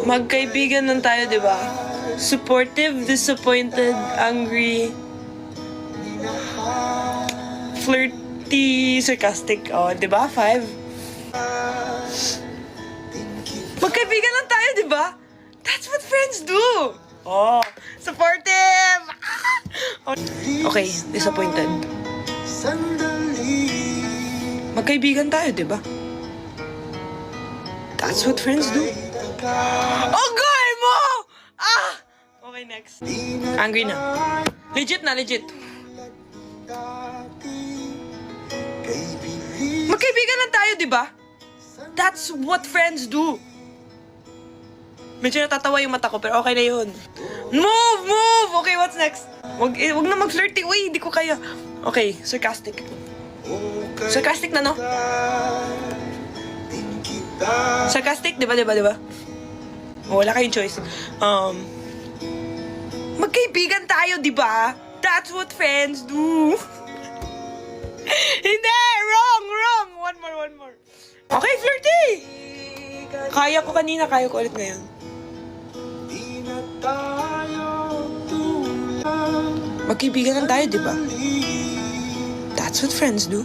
Magkaibigan lang tayo, di ba? Supportive, disappointed, angry, flirty, sarcastic. Oh, di ba? 5. Magkaibigan lang tayo, di ba? That's what friends do. Oh, supportive. Okay, disappointed. Magkaibigan tayo, di ba? That's what friends do. Oh, goal mo! Ah! Okay, next. Angry na. Legit na, legit. Magkaibigan lang tayo, di ba? That's what friends do. Medyo natatawa yung mata ko, pero okay na yun. Move! Move! Okay, what's next? Wag na mag-flirty. Uy, hindi ko kaya. Okay, sarcastic. Sarcastic na, no? Sarcastic, di ba? Wala kayong choice. Magkaibigan tayo, di ba? That's what friends do. Hindi! Wrong! One more. Okay, flirty! Kaya ko kanina, kaya ko ulit ngayon. Magkaibigan lang tayo, di ba? That's what friends do.